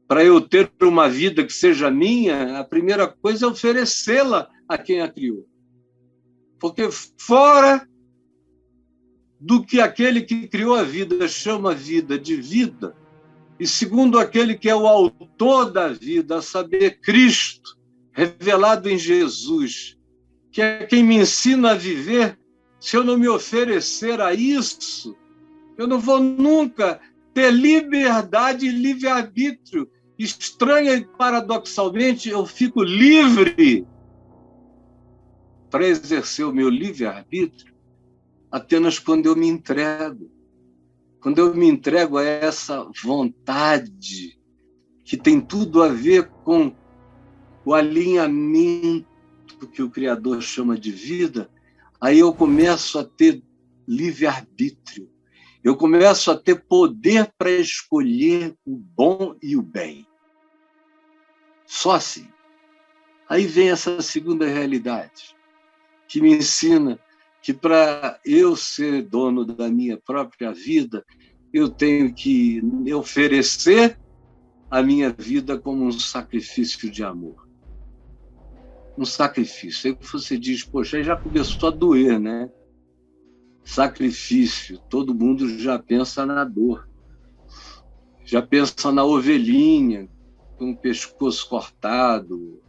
para eu ter uma vida que seja minha, a primeira coisa é oferecê-la a quem a criou. Porque fora do que aquele que criou a vida chama vida de vida, e segundo aquele que é o autor da vida, a saber, Cristo, revelado em Jesus, que é quem me ensina a viver, se eu não me oferecer a isso, eu não vou nunca ter liberdade e livre-arbítrio. Estranha e paradoxalmente, eu fico livre para exercer o meu livre-arbítrio apenas quando eu me entrego. Quando eu me entrego a essa vontade que tem tudo a ver com o alinhamento que o Criador chama de vida, aí eu começo a ter livre-arbítrio. Eu começo a ter poder para escolher o bom e o bem. Só assim. Aí vem essa segunda realidade, que me ensina que para eu ser dono da minha própria vida, eu tenho que oferecer a minha vida como um sacrifício de amor. Um sacrifício. Aí você diz, poxa, aí já começou a doer, né? Sacrifício. Todo mundo já pensa na dor. Já pensa na ovelhinha, com o pescoço cortado,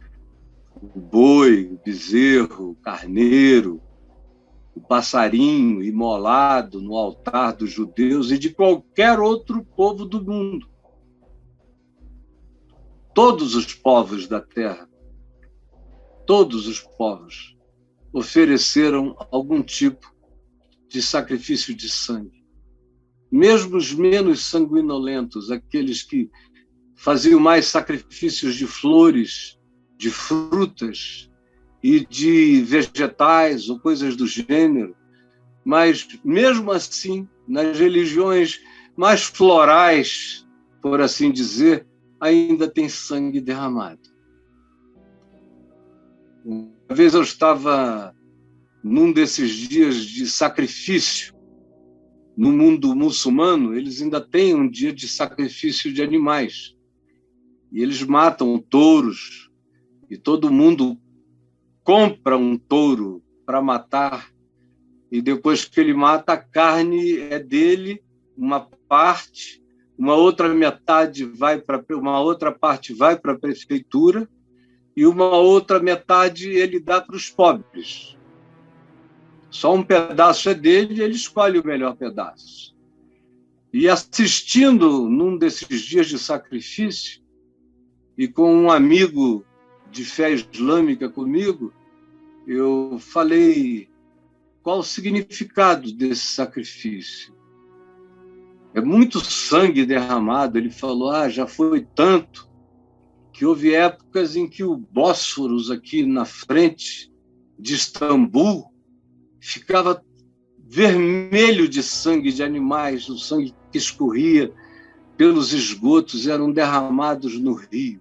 o boi, o bezerro, o carneiro, o passarinho imolado no altar dos judeus e de qualquer outro povo do mundo. Todos os povos da terra, todos os povos ofereceram algum tipo de sacrifício de sangue. Mesmo os menos sanguinolentos, aqueles que faziam mais sacrifícios de flores, de frutas e de vegetais ou coisas do gênero, mas mesmo assim, nas religiões mais florais, por assim dizer, ainda tem sangue derramado. Uma vez eu estava num desses dias de sacrifício. No mundo muçulmano, eles ainda têm um dia de sacrifício de animais. E eles matam touros, e todo mundo compra um touro para matar, e depois que ele mata, a carne é dele, uma parte, uma outra metade vai para uma outra parte vai para a prefeitura, e uma outra metade ele dá para os pobres. Só um pedaço é dele e ele escolhe o melhor pedaço. E assistindo num desses dias de sacrifício, e com um amigo de fé islâmica comigo, eu falei qual o significado desse sacrifício. É muito sangue derramado. Ele falou, já foi tanto que houve épocas em que o Bósforos, aqui na frente de Istambul, ficava vermelho de sangue de animais, o sangue que escorria pelos esgotos eram derramados no rio,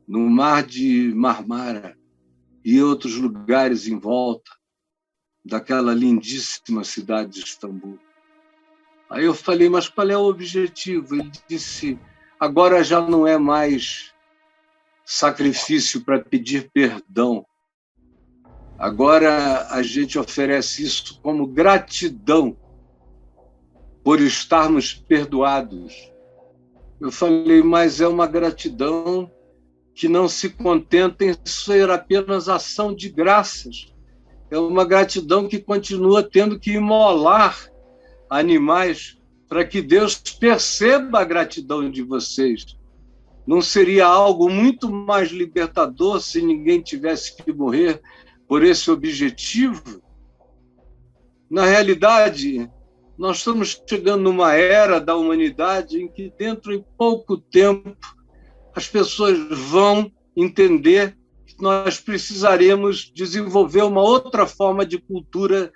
no mar de Marmara e outros lugares em volta daquela lindíssima cidade de Istambul. Aí eu falei, mas qual é o objetivo? Ele disse, agora já não é mais sacrifício para pedir perdão. Agora a gente oferece isso como gratidão por estarmos perdoados. Eu falei, mas é uma gratidão que não se contenta em ser apenas ação de graças. É uma gratidão que continua tendo que imolar animais para que Deus perceba a gratidão de vocês. Não seria algo muito mais libertador se ninguém tivesse que morrer por esse objetivo? Na realidade, nós estamos chegando numa era da humanidade em que, dentro de pouco tempo, as pessoas vão entender que nós precisaremos desenvolver uma outra forma de cultura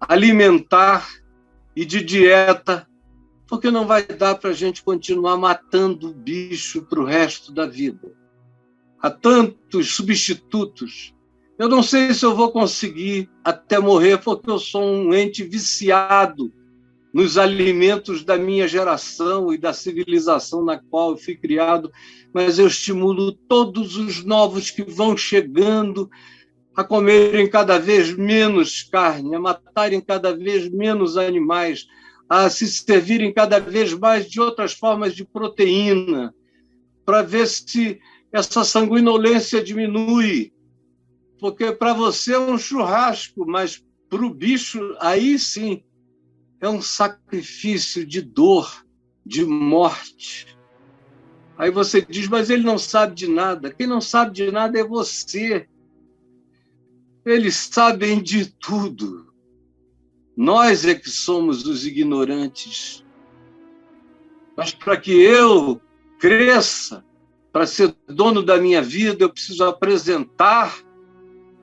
alimentar e de dieta, porque não vai dar para a gente continuar matando o bicho para o resto da vida. Há tantos substitutos. Eu não sei se eu vou conseguir até morrer, porque eu sou um ente viciado nos alimentos da minha geração e da civilização na qual eu fui criado, mas eu estimulo todos os novos que vão chegando a comerem cada vez menos carne, a matarem cada vez menos animais, a se servirem cada vez mais de outras formas de proteína, para ver se essa sanguinolência diminui. Porque para você é um churrasco, mas para o bicho, aí sim, é um sacrifício de dor, de morte. Aí você diz, mas ele não sabe de nada. Quem não sabe de nada é você. Eles sabem de tudo. Nós é que somos os ignorantes. Mas para que eu cresça, para ser dono da minha vida, eu preciso apresentar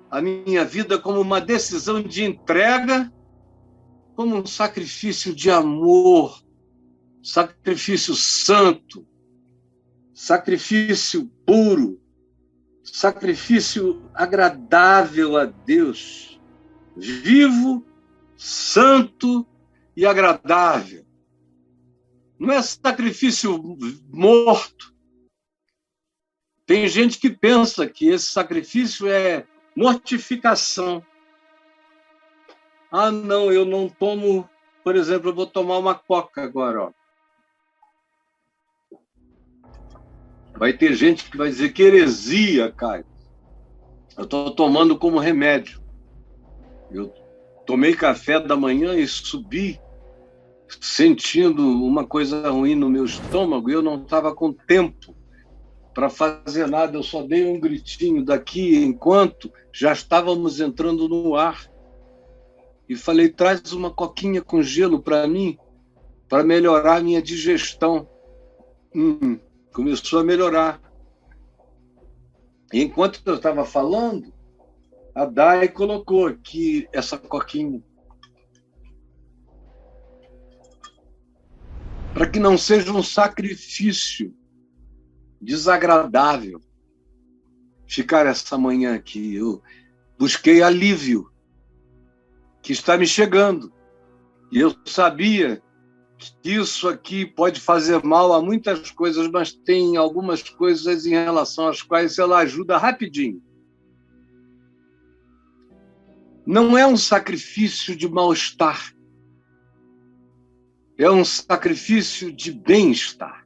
a minha vida como uma decisão de entrega, como um sacrifício de amor, sacrifício santo, sacrifício puro, sacrifício agradável a Deus, vivo, santo e agradável. Não é sacrifício morto. Tem gente que pensa que esse sacrifício é mortificação. Ah, não, eu não tomo, por exemplo, eu vou tomar uma coca agora, ó. Vai ter gente que vai dizer que heresia, Caio. Eu estou tomando como remédio. Eu tomei café da manhã e subi sentindo uma coisa ruim no meu estômago e eu não estava com tempo para fazer nada. Eu só dei um gritinho daqui enquanto já estávamos entrando no ar. E falei, traz uma coquinha com gelo para mim, para melhorar a minha digestão. Começou a melhorar. E enquanto eu estava falando, a Dai colocou aqui essa coquinha. Para que não seja um sacrifício desagradável ficar essa manhã aqui. Eu busquei alívio que está me chegando. E eu sabia que isso aqui pode fazer mal a muitas coisas, mas tem algumas coisas em relação às quais ela ajuda rapidinho. Não é um sacrifício de mal-estar. É um sacrifício de bem-estar.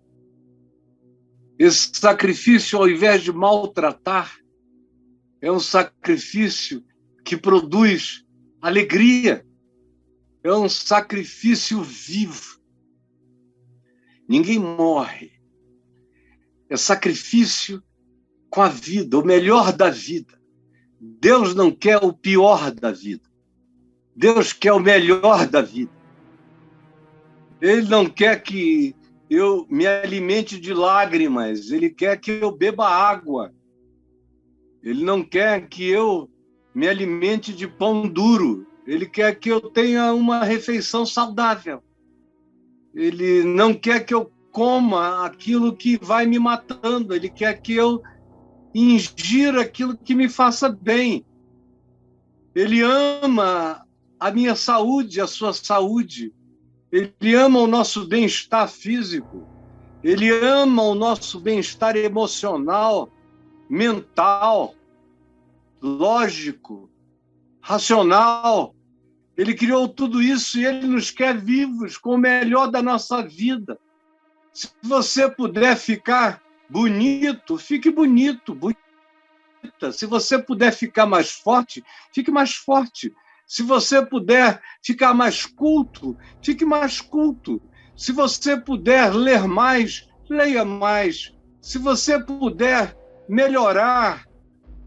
Esse sacrifício, ao invés de maltratar, é um sacrifício que produz alegria. É um sacrifício vivo. Ninguém morre. É sacrifício com a vida, o melhor da vida. Deus não quer o pior da vida. Deus quer o melhor da vida. Ele não quer que eu me alimente de lágrimas. Ele quer que eu beba água. Ele não quer que eu me alimente de pão duro. Ele quer que eu tenha uma refeição saudável. Ele não quer que eu coma aquilo que vai me matando. Ele quer que eu ingira aquilo que me faça bem. Ele ama a minha saúde, a sua saúde. Ele ama o nosso bem-estar físico. Ele ama o nosso bem-estar emocional, mental, lógico, racional. Ele criou tudo isso e ele nos quer vivos, com o melhor da nossa vida. Se você puder ficar bonito, fique bonito, bonita. Se você puder ficar mais forte, fique mais forte. Se você puder ficar mais culto, fique mais culto. Se você puder ler mais, leia mais. Se você puder melhorar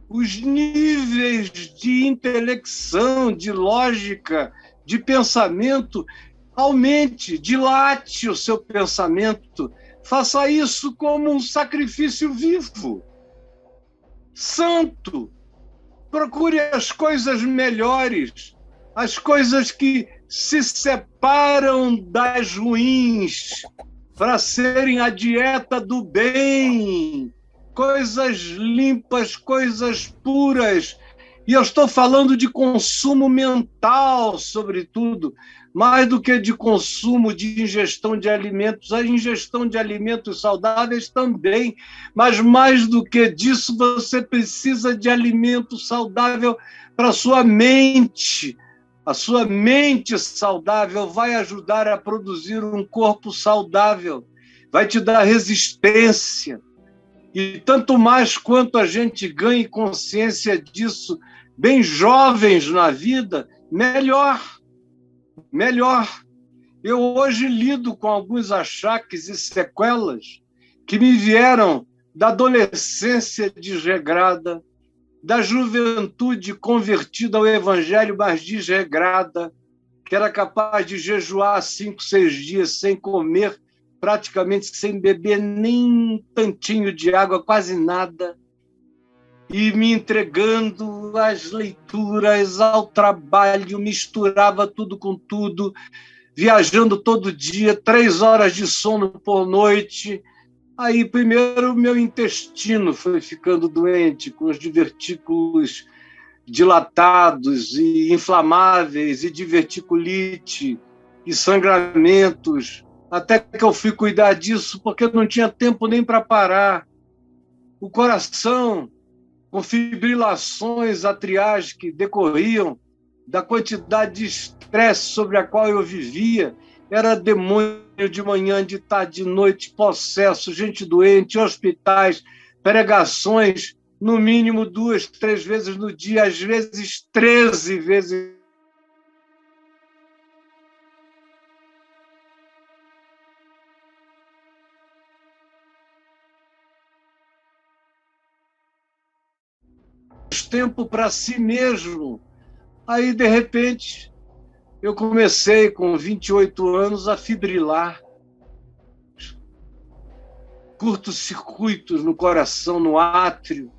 os níveis de intelecção, de lógica, de pensamento, aumente, dilate o seu pensamento. Faça isso como um sacrifício vivo, santo. Procure as coisas melhores, as coisas que se separam das ruins, para serem a dieta do bem, coisas limpas, coisas puras. E eu estou falando de consumo mental, sobretudo. mais do que de consumo, de ingestão de alimentos, a ingestão de alimentos saudáveis também, mas mais do que disso, você precisa de alimento saudável para a sua mente. A sua mente saudável vai ajudar a produzir um corpo saudável, vai te dar resistência. E tanto mais quanto a gente ganhe consciência disso, bem jovens na vida, melhor. Eu hoje lido com alguns achaques e sequelas que me vieram da adolescência desregrada, da juventude convertida ao evangelho, mas desregrada, que era capaz de jejuar 5, 6 dias sem comer, praticamente sem beber nem um tantinho de água, quase nada, e me entregando às leituras, ao trabalho, misturava tudo com tudo, viajando todo dia, 3 horas de sono por noite. Aí, primeiro, meu intestino foi ficando doente, com os divertículos dilatados e inflamáveis, e diverticulite, e sangramentos, até que eu fui cuidar disso, porque não tinha tempo nem para parar. O coração, com fibrilações atriais que decorriam da quantidade de estresse sobre a qual eu vivia, era demônio de manhã, de tarde, de noite, processo, gente doente, hospitais, pregações, no mínimo 2, 3 vezes no dia, às vezes 13 vezes. Tempo para si mesmo. Aí, de repente, eu comecei, com 28 anos, a fibrilar. Curtos-circuitos no coração, no átrio.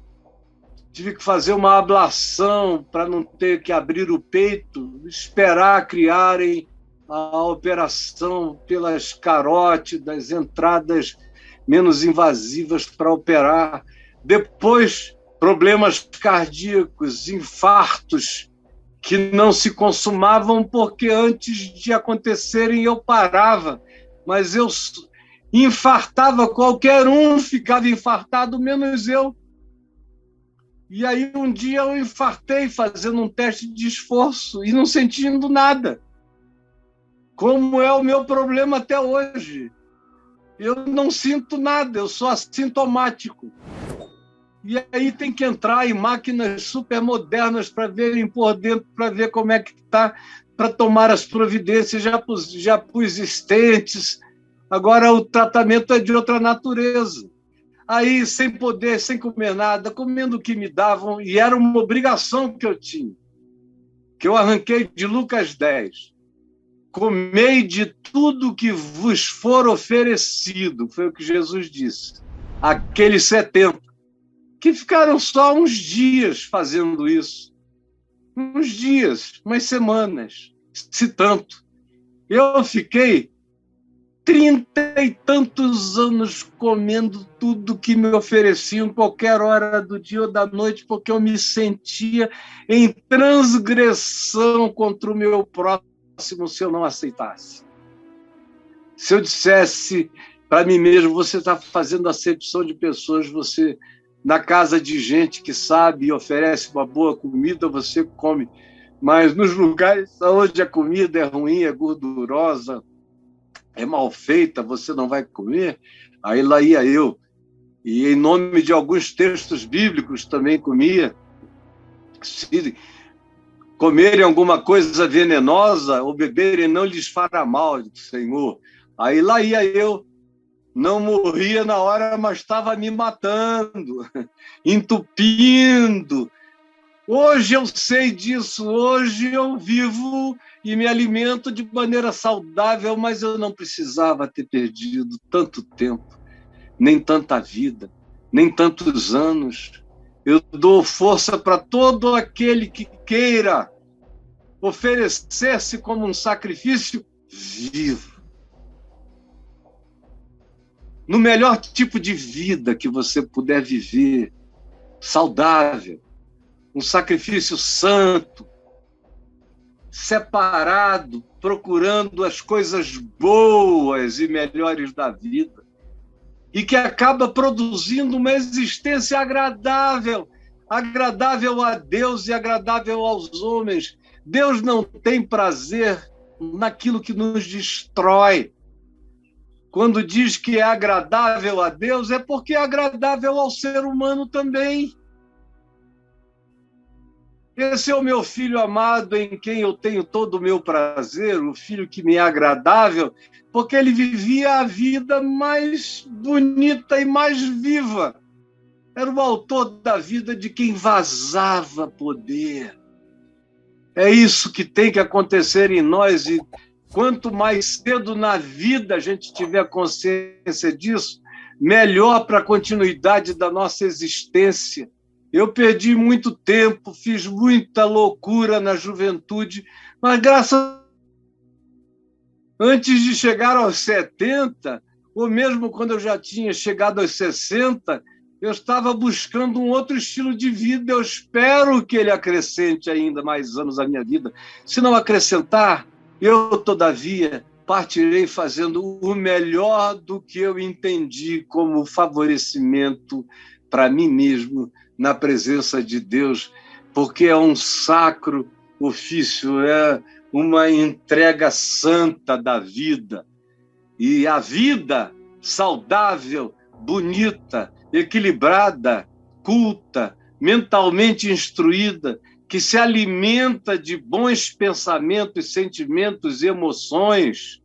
Tive que fazer uma ablação para não ter que abrir o peito, esperar criarem a operação pelas carótidas, entradas menos invasivas para operar. Depois, problemas cardíacos, infartos, que não se consumavam porque antes de acontecerem eu parava, mas eu infartava, qualquer um ficava infartado, menos eu. E aí um dia eu infartei fazendo um teste de esforço e não sentindo nada. Como é o meu problema até hoje. Eu não sinto nada, eu sou assintomático. E aí tem que entrar em máquinas super modernas para verem por dentro, para ver como é que está, para tomar as providências. Já pus estentes, agora o tratamento é de outra natureza. Aí, sem poder, sem comer nada, comendo o que me davam, e era uma obrigação que eu tinha, que eu arranquei de Lucas 10. Comei de tudo que vos for oferecido, foi o que Jesus disse. Aqueles 70, que ficaram só uns dias fazendo isso. Uns dias, umas semanas, se tanto. Eu fiquei 30 e tantos anos comendo tudo que me ofereciam, qualquer hora do dia ou da noite, porque eu me sentia em transgressão contra o meu próximo se eu não aceitasse. Se eu dissesse para mim mesmo, você está fazendo acepção de pessoas, você, na casa de gente que sabe e oferece uma boa comida, você come, mas nos lugares onde a comida é ruim, é gordurosa, é mal feita, você não vai comer? Aí lá ia eu. E em nome de alguns textos bíblicos também comia. Se comerem alguma coisa venenosa ou beberem, não lhes fará mal, Senhor. Aí lá ia eu. Não morria na hora, mas estava me matando, entupindo. Hoje eu sei disso, hoje eu vivo e me alimento de maneira saudável, mas eu não precisava ter perdido tanto tempo, nem tanta vida, nem tantos anos. Eu dou força para todo aquele que queira oferecer-se como um sacrifício vivo. No melhor tipo de vida que você puder viver, saudável, um sacrifício santo, separado, procurando as coisas boas e melhores da vida, e que acaba produzindo uma existência agradável, agradável a Deus e agradável aos homens. Deus não tem prazer naquilo que nos destrói. Quando diz que é agradável a Deus, é porque é agradável ao ser humano também. Esse é o meu filho amado, em quem eu tenho todo o meu prazer, o filho que me é agradável, porque ele vivia a vida mais bonita e mais viva. Era o autor da vida de quem vazava poder. É isso que tem que acontecer em nós, e quanto mais cedo na vida a gente tiver consciência disso, melhor para a continuidade da nossa existência. Eu perdi muito tempo, fiz muita loucura na juventude, mas antes de chegar aos 70, ou mesmo quando eu já tinha chegado aos 60, eu estava buscando um outro estilo de vida. Eu espero que ele acrescente ainda mais anos à minha vida. Se não acrescentar, eu, todavia, partirei fazendo o melhor do que eu entendi como favorecimento para mim mesmo, na presença de Deus, porque é um sacro ofício, é uma entrega santa da vida. E a vida saudável, bonita, equilibrada, culta, mentalmente instruída, que se alimenta de bons pensamentos, sentimentos e emoções,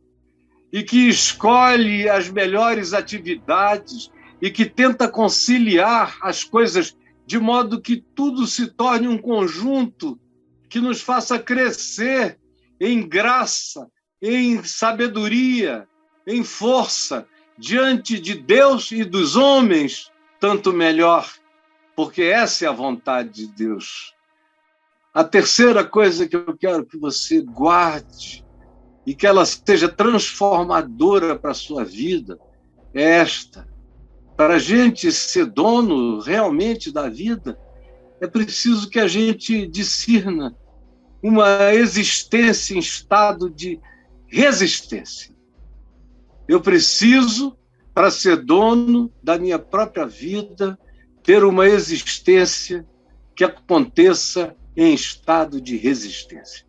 e que escolhe as melhores atividades e que tenta conciliar as coisas de modo que tudo se torne um conjunto que nos faça crescer em graça, em sabedoria, em força, diante de Deus e dos homens, tanto melhor, porque essa é a vontade de Deus. A terceira coisa que eu quero que você guarde e que ela seja transformadora para a sua vida é esta. Para a gente ser dono realmente da vida, é preciso que a gente discirna uma existência em estado de resistência. Eu preciso, para ser dono da minha própria vida, ter uma existência que aconteça em estado de resistência.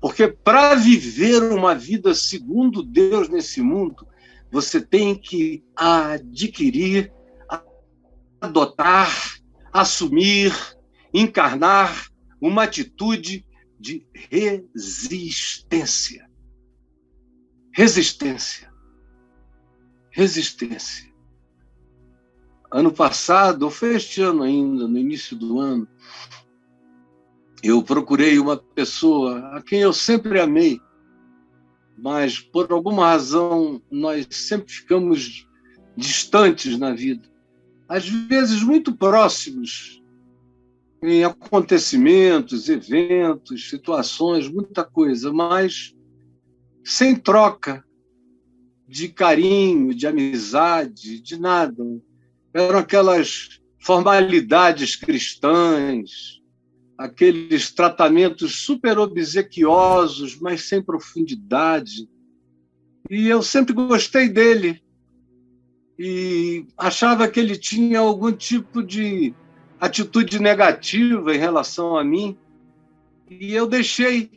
Porque para viver uma vida segundo Deus nesse mundo, você tem que adquirir, adotar, assumir, encarnar uma atitude de resistência. Resistência. Resistência. Ano passado, ou foi este ano ainda, no início do ano, eu procurei uma pessoa a quem eu sempre amei, mas por alguma razão nós sempre ficamos distantes na vida, às vezes muito próximos, em acontecimentos, eventos, situações, muita coisa, mas sem troca de carinho, de amizade, de nada. Eram aquelas formalidades cristãs, aqueles tratamentos super obsequiosos, mas sem profundidade. E eu sempre gostei dele e achava que ele tinha algum tipo de atitude negativa em relação a mim, e eu deixei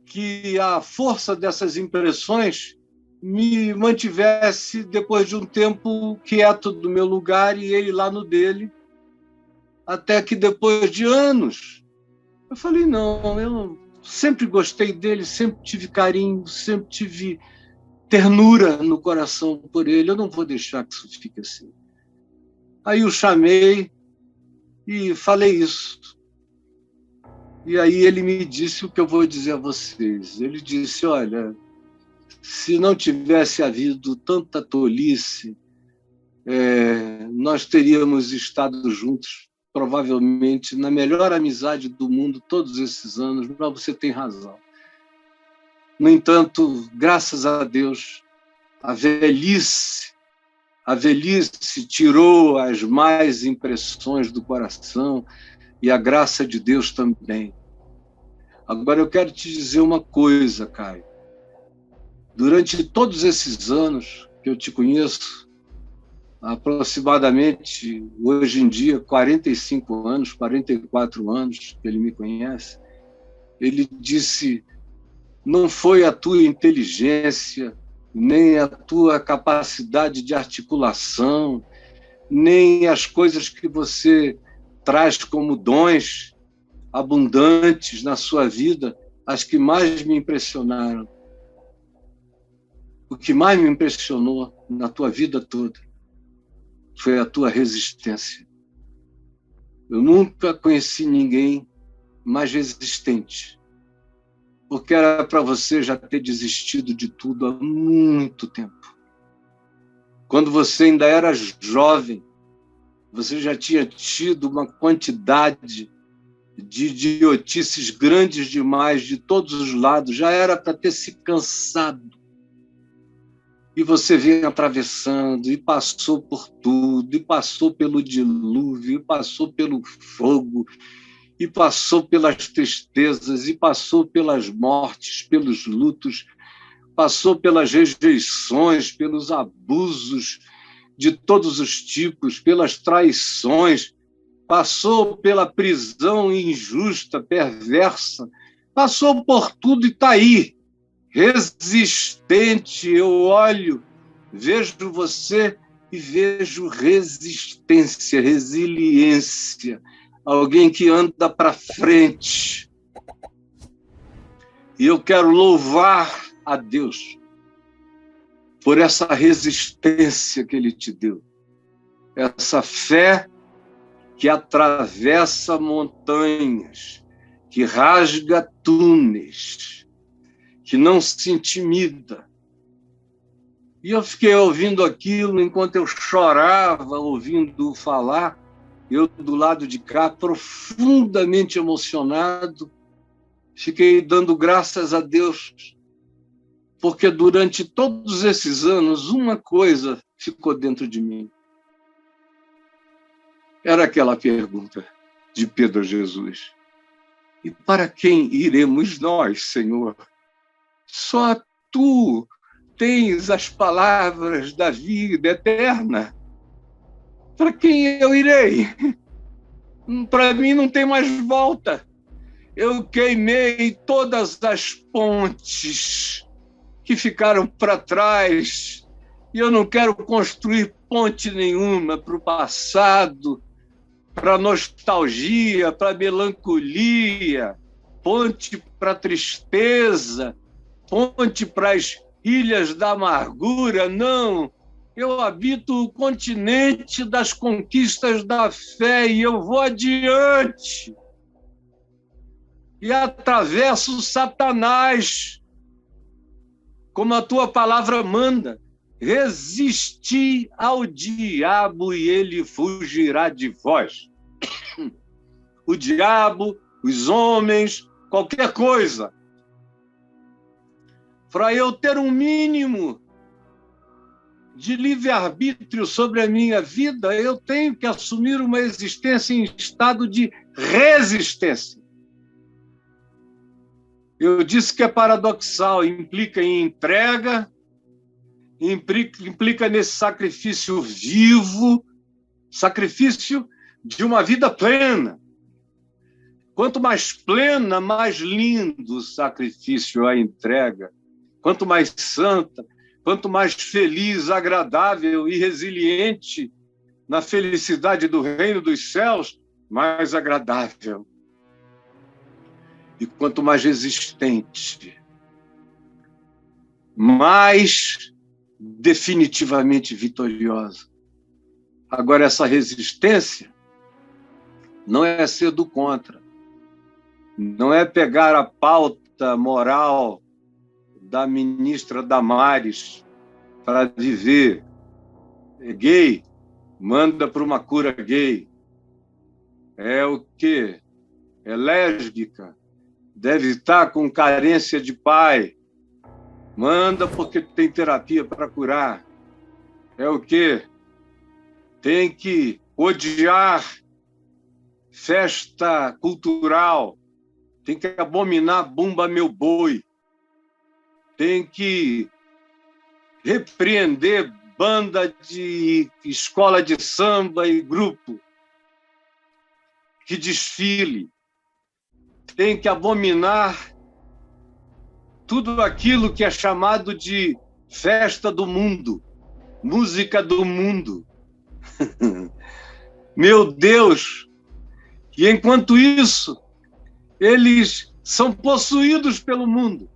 que a força dessas impressões me mantivesse, depois de um tempo, quieto do meu lugar e ele lá no dele, até que depois de anos, eu falei, não, eu sempre gostei dele, sempre tive carinho, sempre tive ternura no coração por ele, eu não vou deixar que isso fique assim. Aí eu chamei e falei isso. E aí ele me disse o que eu vou dizer a vocês. Ele disse, olha, se não tivesse havido tanta tolice, nós teríamos estado juntos, provavelmente, na melhor amizade do mundo todos esses anos, mas você tem razão. No entanto, graças a Deus, a velhice tirou as más impressões do coração, e a graça de Deus também. Agora, eu quero te dizer uma coisa, Caio. Durante todos esses anos que eu te conheço, aproximadamente, hoje em dia, 45 anos, 44 anos que ele me conhece, ele disse: não foi a tua inteligência, nem a tua capacidade de articulação, nem as coisas que você traz como dons abundantes na sua vida, as que mais me impressionaram. O que mais me impressionou na tua vida toda foi a tua resistência. Eu nunca conheci ninguém mais resistente, porque era para você já ter desistido de tudo há muito tempo. Quando você ainda era jovem, você já tinha tido uma quantidade de idiotices grandes demais de todos os lados, já era para ter se cansado. E você vem atravessando, e passou por tudo, e passou pelo dilúvio, e passou pelo fogo, e passou pelas tristezas, e passou pelas mortes, pelos lutos, passou pelas rejeições, pelos abusos de todos os tipos, pelas traições, passou pela prisão injusta, perversa, passou por tudo e está aí, resistente. Eu olho, vejo você e vejo resistência, resiliência, alguém que anda para frente. E eu quero louvar a Deus por essa resistência que Ele te deu, essa fé que atravessa montanhas, que rasga túneis, que não se intimida. E eu fiquei ouvindo aquilo enquanto eu chorava, ouvindo falar, eu do lado de cá, profundamente emocionado, fiquei dando graças a Deus, porque durante todos esses anos, uma coisa ficou dentro de mim. Era aquela pergunta de Pedro a Jesus: e para quem iremos nós, Senhor? Só tu tens as palavras da vida eterna. Para quem eu irei? Para mim não tem mais volta. Eu queimei todas as pontes que ficaram para trás e eu não quero construir ponte nenhuma para o passado, para nostalgia, para melancolia, ponte para tristeza, ponte para as ilhas da amargura. Não, eu habito o continente das conquistas da fé e eu vou adiante. E atravesso Satanás, como a tua palavra manda. Resisti ao diabo e ele fugirá de vós. O diabo, os homens, qualquer coisa. Para eu ter um mínimo de livre-arbítrio sobre a minha vida, eu tenho que assumir uma existência em estado de resistência. Eu disse que é paradoxal, implica em entrega, implica nesse sacrifício vivo, sacrifício de uma vida plena. Quanto mais plena, mais lindo o sacrifício, a entrega. Quanto mais santa, quanto mais feliz, agradável e resiliente na felicidade do reino dos céus, mais agradável. E quanto mais resistente, mais definitivamente vitoriosa. Agora, essa resistência não é ser do contra, não é pegar a pauta moral da ministra Damares para viver. É gay, manda para uma cura gay. É o quê? É lésbica, deve estar com carência de pai, manda porque tem terapia para curar. É o quê? Tem que odiar festa cultural, tem que abominar Bumba Meu Boi, tem que repreender banda de escola de samba e grupo que desfile, tem que abominar tudo aquilo que é chamado de festa do mundo, música do mundo. Meu Deus! E enquanto isso, eles são possuídos pelo mundo.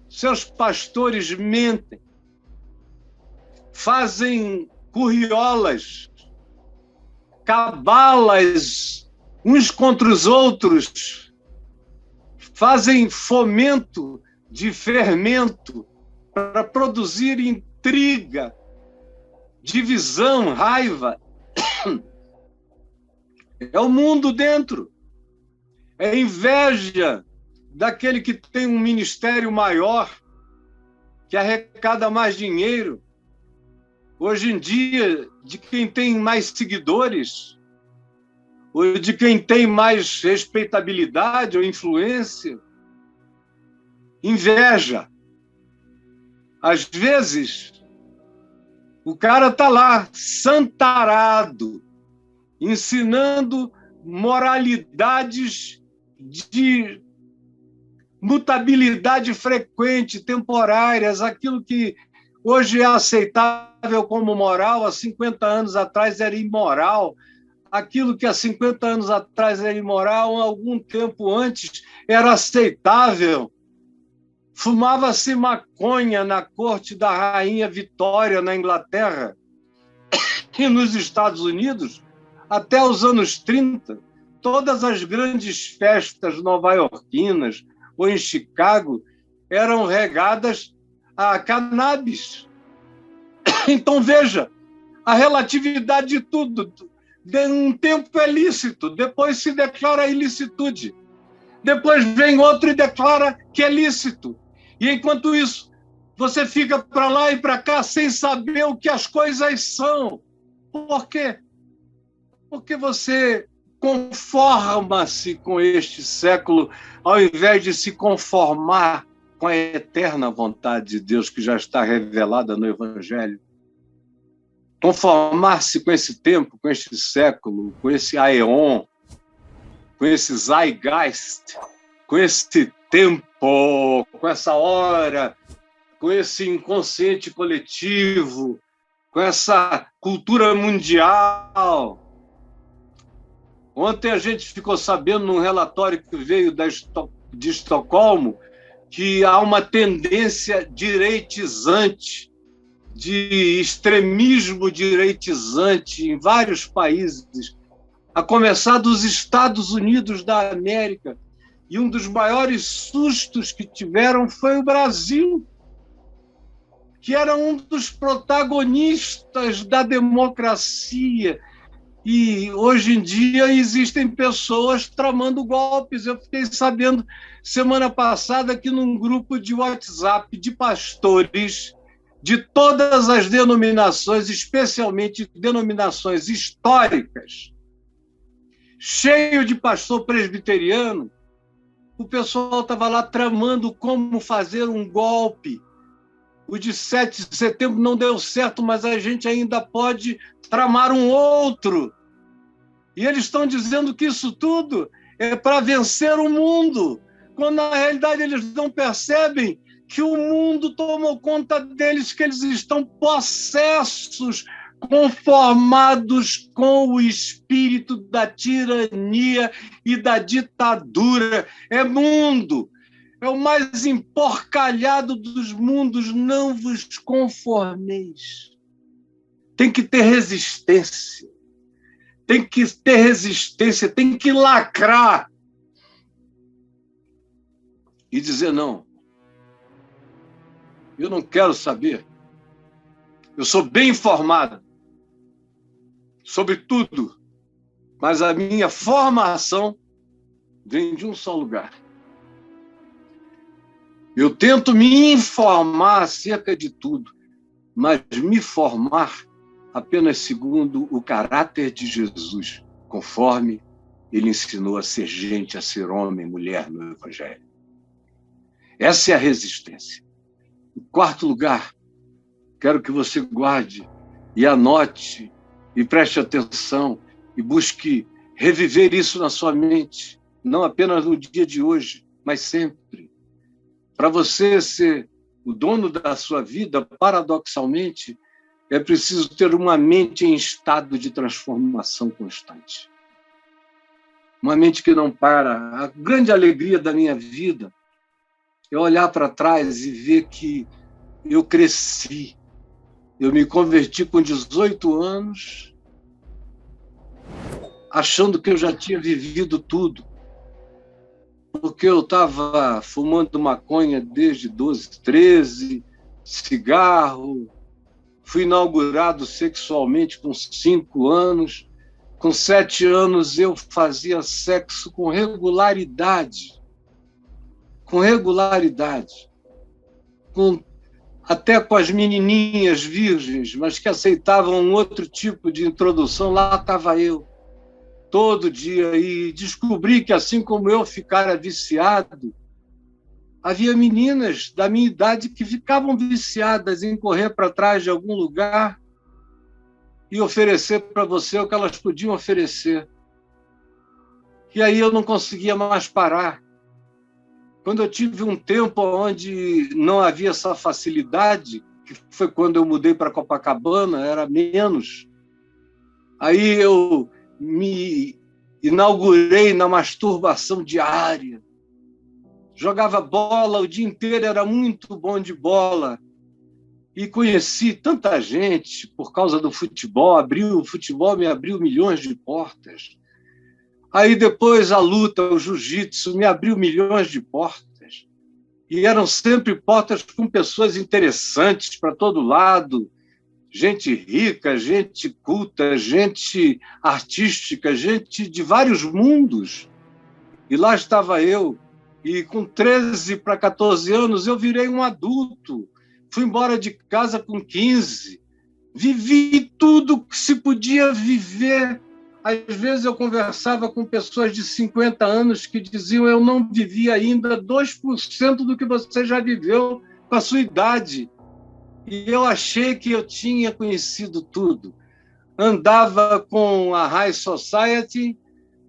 Seus pastores mentem, fazem curriolas, cabalas uns contra os outros, fazem fomento de fermento para produzir intriga, divisão, raiva. É o mundo dentro. É inveja daquele que tem um ministério maior, que arrecada mais dinheiro. Hoje em dia, de quem tem mais seguidores, ou de quem tem mais respeitabilidade ou influência. Inveja. Às vezes, o cara está lá, santarado, ensinando moralidades de mutabilidade frequente, temporárias, aquilo que hoje é aceitável como moral, há 50 anos atrás era imoral, aquilo que há 50 anos atrás era imoral, algum tempo antes era aceitável. Fumava-se maconha na corte da Rainha Vitória, na Inglaterra, e nos Estados Unidos, até os anos 30, todas as grandes festas nova-iorquinas ou em Chicago eram regadas a cannabis. Então, veja, a relatividade de tudo. Um tempo é lícito, depois se declara ilicitude. Depois vem outro e declara que é lícito. E, enquanto isso, você fica para lá e para cá sem saber o que as coisas são. Por quê? Porque você conforma-se com este século, ao invés de se conformar com a eterna vontade de Deus que já está revelada no Evangelho. Conformar-se com esse tempo, com este século, com esse aeon, com esse zeitgeist, com esse tempo, com essa hora, com esse inconsciente coletivo, com essa cultura mundial. Ontem a gente ficou sabendo, num relatório que veio de Estocolmo, que há uma tendência direitizante, de extremismo direitizante em vários países, a começar dos Estados Unidos da América. E um dos maiores sustos que tiveram foi o Brasil, que era um dos protagonistas da democracia. E hoje em dia existem pessoas tramando golpes. Eu fiquei sabendo semana passada que num grupo de WhatsApp de pastores de todas as denominações, especialmente denominações históricas, cheio de pastor presbiteriano, o pessoal estava lá tramando como fazer um golpe. O de 7 de setembro não deu certo, mas a gente ainda pode tramar um outro. E eles estão dizendo que isso tudo é para vencer o mundo, quando na realidade eles não percebem que o mundo tomou conta deles, que eles estão possessos, conformados com o espírito da tirania e da ditadura. É mundo. É o mais emporcalhado dos mundos, não vos conformeis. Tem que ter resistência. Tem que ter resistência, tem que lacrar. E dizer, não, eu não quero saber. Eu sou bem informado sobre tudo, mas a minha formação vem de um só lugar. Eu tento me informar acerca de tudo, mas me formar apenas segundo o caráter de Jesus, conforme Ele ensinou a ser gente, a ser homem, mulher no Evangelho. Essa é a resistência. Em quarto lugar, quero que você guarde e anote e preste atenção e busque reviver isso na sua mente, não apenas no dia de hoje, mas sempre. Para você ser o dono da sua vida, paradoxalmente, é preciso ter uma mente em estado de transformação constante. Uma mente que não para. A grande alegria da minha vida é olhar para trás e ver que eu cresci. Eu me converti com 18 anos, achando que eu já tinha vivido tudo, porque eu estava fumando maconha desde 12, 13, cigarro, fui inaugurado sexualmente com 5 anos, com 7 anos eu fazia sexo com regularidade, até com as menininhas virgens, mas que aceitavam um outro tipo de introdução, lá estava eu, todo dia, e descobri que, assim como eu ficara viciado, havia meninas da minha idade que ficavam viciadas em correr para trás de algum lugar e oferecer para você o que elas podiam oferecer. E aí eu não conseguia mais parar. Quando eu tive um tempo onde não havia essa facilidade, que foi quando eu mudei para Copacabana, era menos, aí eu me inaugurei na masturbação diária. Jogava bola o dia inteiro, era muito bom de bola. E conheci tanta gente por causa do futebol. O futebol me abriu milhões de portas. Aí depois a luta, o jiu-jitsu, me abriu milhões de portas. E eram sempre portas com pessoas interessantes para todo lado. Gente rica, gente culta, gente artística, gente de vários mundos. E lá estava eu. E com 13 para 14 anos eu virei um adulto. Fui embora de casa com 15. Vivi tudo que se podia viver. Às vezes eu conversava com pessoas de 50 anos que diziam: eu não vivi ainda 2% do que você já viveu com a sua idade. E eu achei que eu tinha conhecido tudo. Andava com a High Society,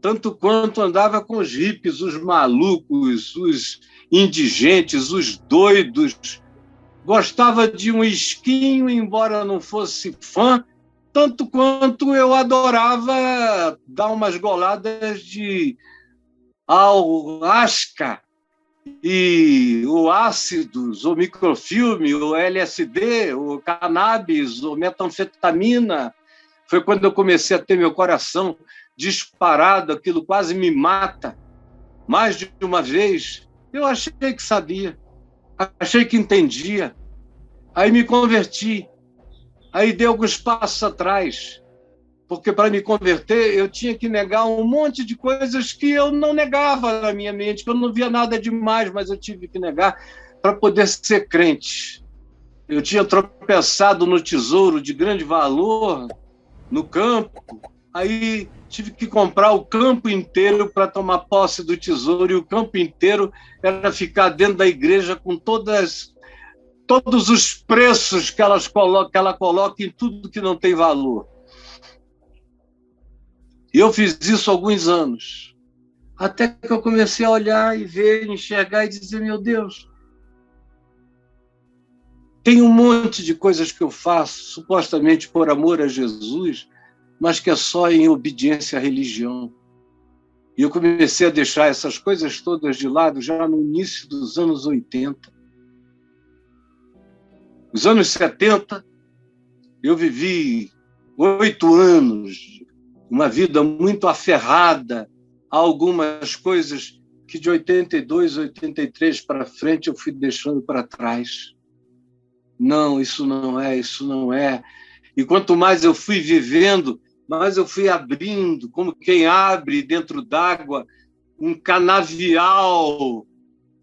tanto quanto andava com os hippies, os malucos, os indigentes, os doidos. Gostava de um esquinho, embora não fosse fã, tanto quanto eu adorava dar umas goladas de ayahuasca e o ácidos, o microfilme, o LSD, o cannabis, o metanfetamina. Foi quando eu comecei a ter meu coração disparado, aquilo quase me mata. Mais de uma vez, eu achei que sabia, achei que entendia. Aí me converti. Aí dei alguns passos atrás, porque para me converter eu tinha que negar um monte de coisas que eu não negava na minha mente, que eu não via nada demais, mas eu tive que negar para poder ser crente. Eu tinha tropeçado no tesouro de grande valor, no campo, aí tive que comprar o campo inteiro para tomar posse do tesouro, e o campo inteiro era ficar dentro da igreja com todos os preços que ela coloca em tudo que não tem valor. E eu fiz isso há alguns anos, até que eu comecei a olhar e ver, enxergar e dizer: meu Deus, tem um monte de coisas que eu faço, supostamente por amor a Jesus, mas que é só em obediência à religião. E eu comecei a deixar essas coisas todas de lado já no início dos anos 80. Nos anos 70, eu vivi 8 anos, uma vida muito aferrada a algumas coisas que de 82, 83 para frente eu fui deixando para trás. Não, isso não é. E quanto mais eu fui vivendo, mais eu fui abrindo, como quem abre dentro d'água um canavial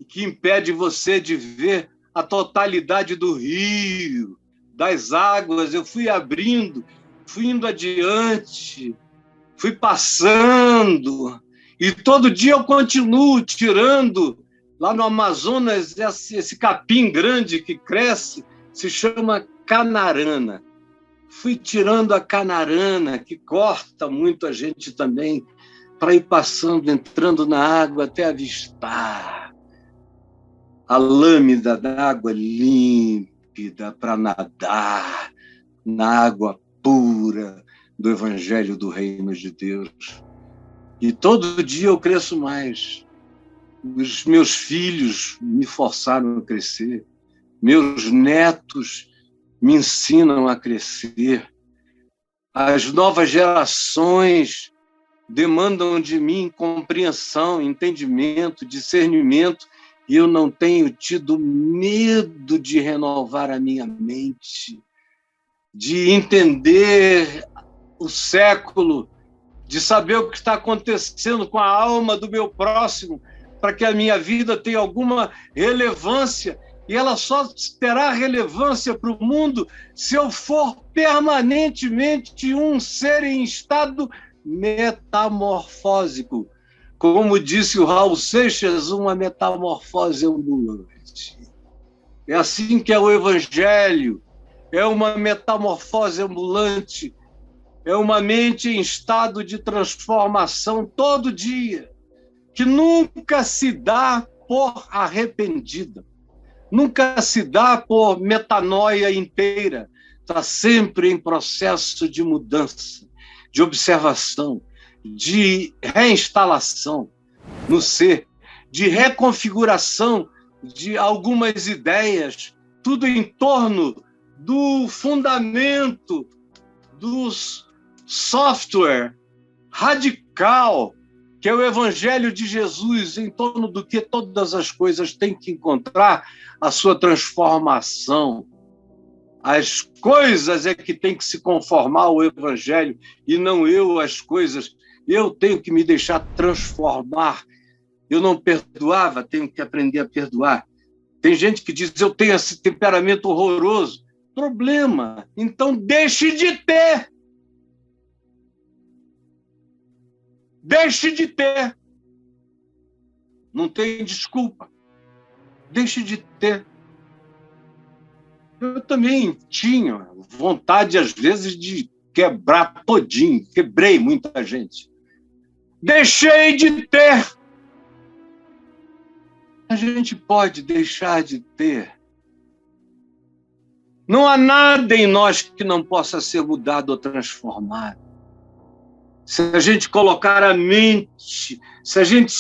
que impede você de ver a totalidade do rio, das águas. Eu fui abrindo, fui indo adiante, fui passando, E todo dia eu continuo tirando, lá no Amazonas, esse capim grande que cresce, se chama canarana. Fui tirando a canarana, que corta muito a gente também, para ir passando, entrando na água até avistar a lâmina da água límpida para nadar na água pura do Evangelho do Reino de Deus. E todo dia eu cresço mais. Os meus filhos me forçaram a crescer, meus netos me ensinam a crescer, as novas gerações demandam de mim compreensão, entendimento, discernimento, e eu não tenho tido medo de renovar a minha mente, de entender o século, de saber o que está acontecendo com a alma do meu próximo, para que a minha vida tenha alguma relevância, e ela só terá relevância para o mundo se eu for permanentemente um ser em estado metamorfósico. Como disse o Raul Seixas, uma metamorfose ambulante. É assim que é o Evangelho, é uma metamorfose ambulante, é uma mente em estado de transformação todo dia, que nunca se dá por arrependida, nunca se dá por metanoia inteira, está sempre em processo de mudança, de observação, de reinstalação no ser, de reconfiguração de algumas ideias, tudo em torno do fundamento do software radical, que é o Evangelho de Jesus, em torno do que todas as coisas têm que encontrar a sua transformação. As coisas é que têm que se conformar ao Evangelho, e não eu as coisas. Eu tenho que me deixar transformar. Eu não perdoava, tenho que aprender a perdoar. Tem gente que diz, eu tenho esse temperamento horroroso. Problema, então deixe de ter. Deixe de ter. Não tem desculpa. Deixe de ter. Eu também tinha vontade, às vezes, de quebrar todinho. Quebrei muita gente. Deixei de ter. A gente pode deixar de ter. Não há nada em nós que não possa ser mudado ou transformado. Se a gente colocar a mente, se a gente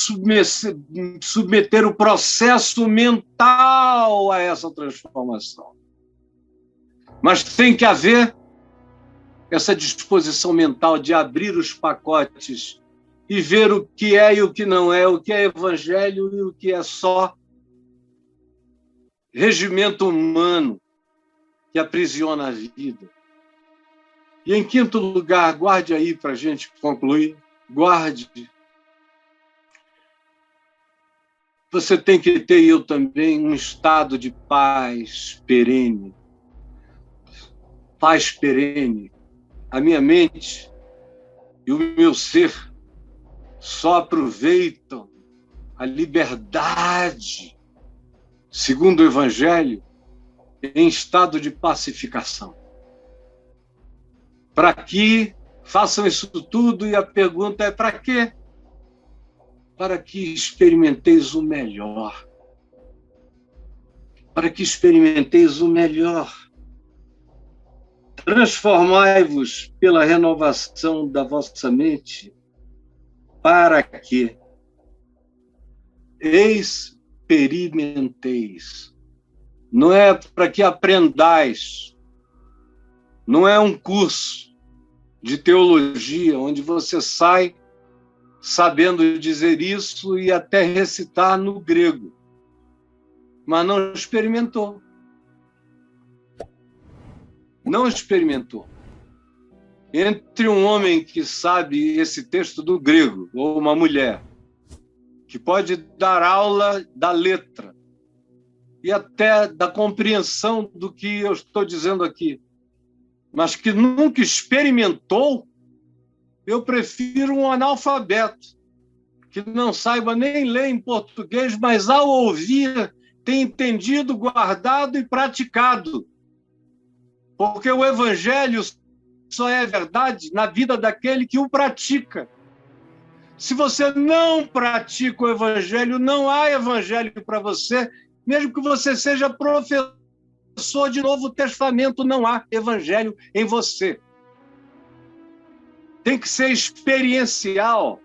submeter o processo mental a essa transformação. Mas tem que haver essa disposição mental de abrir os pacotes e ver o que é e o que não é, o que é evangelho e o que é só regimento humano que aprisiona a vida. E, em quinto lugar, guarde aí para a gente concluir, guarde. Você tem que ter, eu também, um estado de paz perene. Paz perene. A minha mente e o meu ser só aproveitam a liberdade, segundo o Evangelho, em estado de pacificação. Para que façam isso tudo, e a pergunta é para quê? Para que experimenteis o melhor. Para que experimenteis o melhor. Transformai-vos pela renovação da vossa mente, para que experimenteis. Não é para que aprendais. Não é um curso de teologia onde você sai sabendo dizer isso e até recitar no grego, mas não experimentou. Não experimentou. Entre um homem que sabe esse texto do grego, ou uma mulher, que pode dar aula da letra e até da compreensão do que eu estou dizendo aqui, mas que nunca experimentou, eu prefiro um analfabeto, que não saiba nem ler em português, mas ao ouvir tem entendido, guardado e praticado. Porque o Evangelho só é verdade na vida daquele que o pratica. Se você não pratica o Evangelho, não há Evangelho para você, mesmo que você seja professor de Novo Testamento, não há Evangelho em você. Tem que ser experiencial.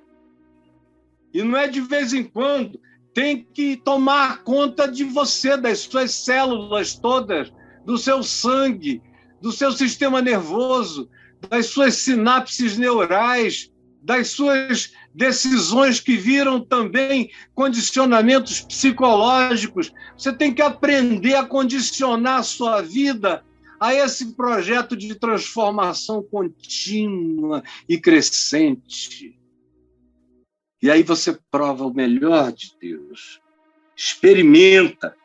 E não é de vez em quando. Tem que tomar conta de você, das suas células todas, do seu sangue, do seu sistema nervoso, das suas sinapses neurais, das suas decisões que viram também condicionamentos psicológicos. Você tem que aprender a condicionar a sua vida a esse projeto de transformação contínua e crescente. E aí você prova o melhor de Deus. Experimenta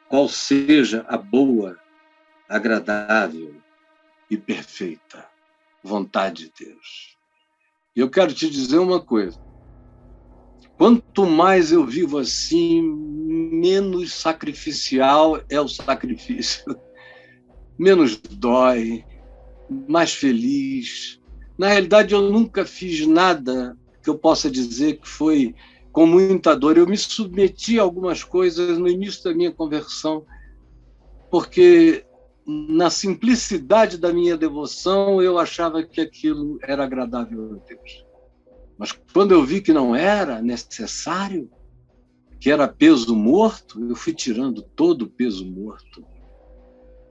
qual seja a boa, agradável e perfeita vontade de Deus. E eu quero te dizer uma coisa. Quanto mais eu vivo assim, menos sacrificial é o sacrifício. Menos dói, mais feliz. Na realidade, eu nunca fiz nada que eu possa dizer que foi com muita dor. Eu me submeti a algumas coisas no início da minha conversão, porque na simplicidade da minha devoção eu achava que aquilo era agradável a Deus. Mas quando eu vi que não era necessário, que era peso morto, eu fui tirando todo o peso morto.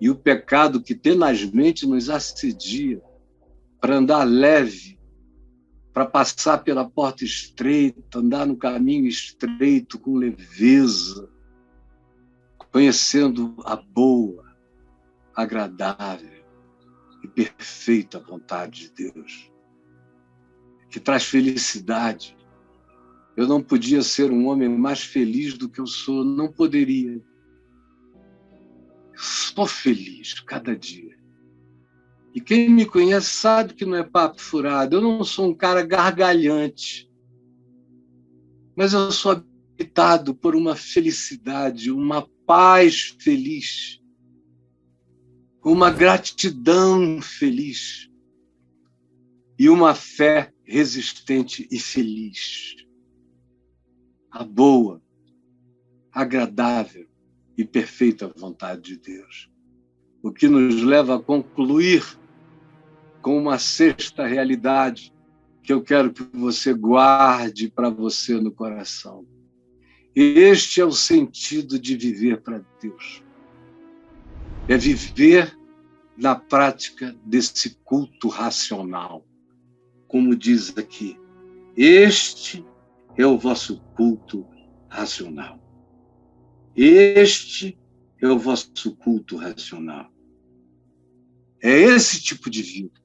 E o pecado que tenazmente nos assedia para andar leve, para passar pela porta estreita, andar no caminho estreito com leveza, conhecendo a boa, agradável e perfeita vontade de Deus, que traz felicidade. Eu não podia ser um homem mais feliz do que eu sou, não poderia. Sou feliz cada dia. E quem me conhece sabe que não é papo furado. Eu não sou um cara gargalhante, mas eu sou habitado por uma felicidade, uma paz feliz, uma gratidão feliz e uma fé resistente e feliz. A boa, agradável e perfeita vontade de Deus. O que nos leva a concluir com uma sexta realidade que eu quero que você guarde para você no coração. Este é o sentido de viver para Deus. É viver na prática desse culto racional. Como diz aqui, este é o vosso culto racional. Este é o vosso culto racional. É esse tipo de vida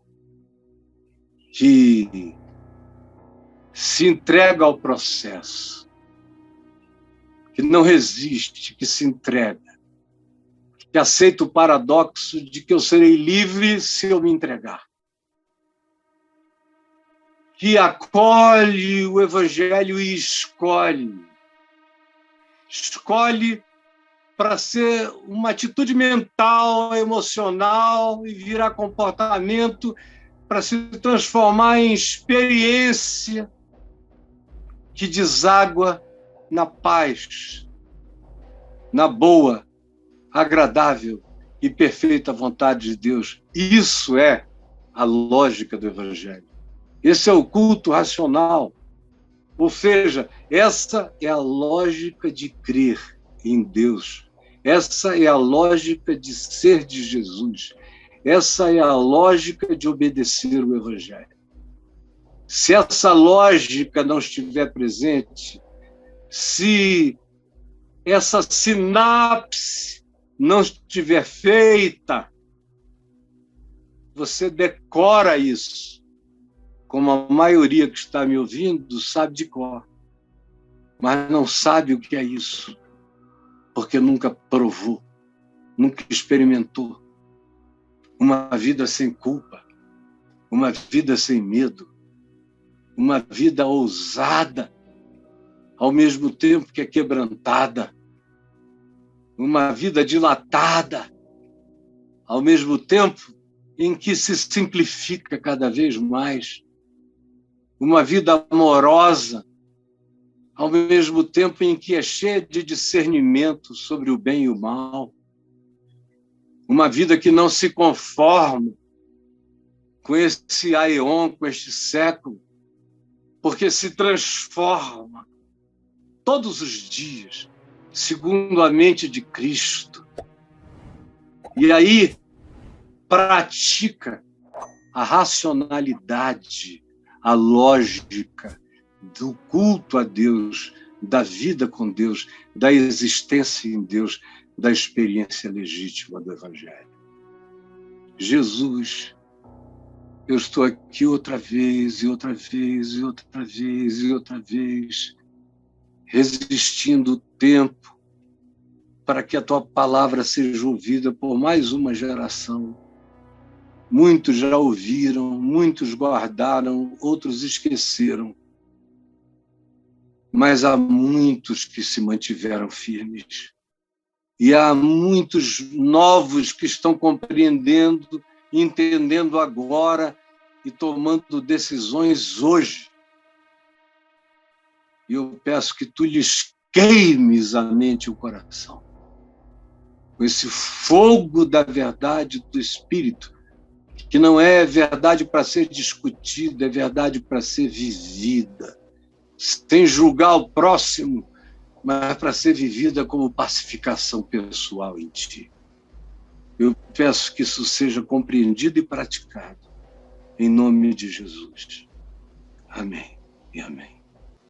que se entrega ao processo, que não resiste, que se entrega, que aceita o paradoxo de que eu serei livre se eu me entregar, que acolhe o Evangelho e escolhe para ser uma atitude mental, emocional e virar comportamento, para se transformar em experiência que deságua na paz, na boa, agradável e perfeita vontade de Deus. Isso é a lógica do Evangelho. Esse é o culto racional. Ou seja, essa é a lógica de crer em Deus. Essa é a lógica de ser de Jesus. Essa é a lógica de obedecer o Evangelho. Se essa lógica não estiver presente, se essa sinapse não estiver feita, você decora isso, como a maioria que está me ouvindo sabe de cor, mas não sabe o que é isso, porque nunca provou, nunca experimentou uma vida sem culpa, uma vida sem medo, uma vida ousada, ao mesmo tempo que é quebrantada, uma vida dilatada, ao mesmo tempo em que se simplifica cada vez mais, uma vida amorosa, ao mesmo tempo em que é cheia de discernimento sobre o bem e o mal, uma vida que não se conforma com esse aeon, com este século, porque se transforma todos os dias, segundo a mente de Cristo. E aí pratica a racionalidade, a lógica do culto a Deus, da vida com Deus, da existência em Deus, da experiência legítima do Evangelho. Jesus, eu estou aqui outra vez, e outra vez, e outra vez, e outra vez, resistindo o tempo para que a tua palavra seja ouvida por mais uma geração. Muitos já ouviram, muitos guardaram, outros esqueceram. Mas há muitos que se mantiveram firmes. E há muitos novos que estão compreendendo, entendendo agora e tomando decisões hoje. E eu peço que tu lhes queimes a mente e o coração, com esse fogo da verdade do Espírito, que não é verdade para ser discutida, é verdade para ser vivida, sem julgar o próximo, mas para ser vivida como pacificação pessoal em ti. Eu peço que isso seja compreendido e praticado, em nome de Jesus. Amém e amém.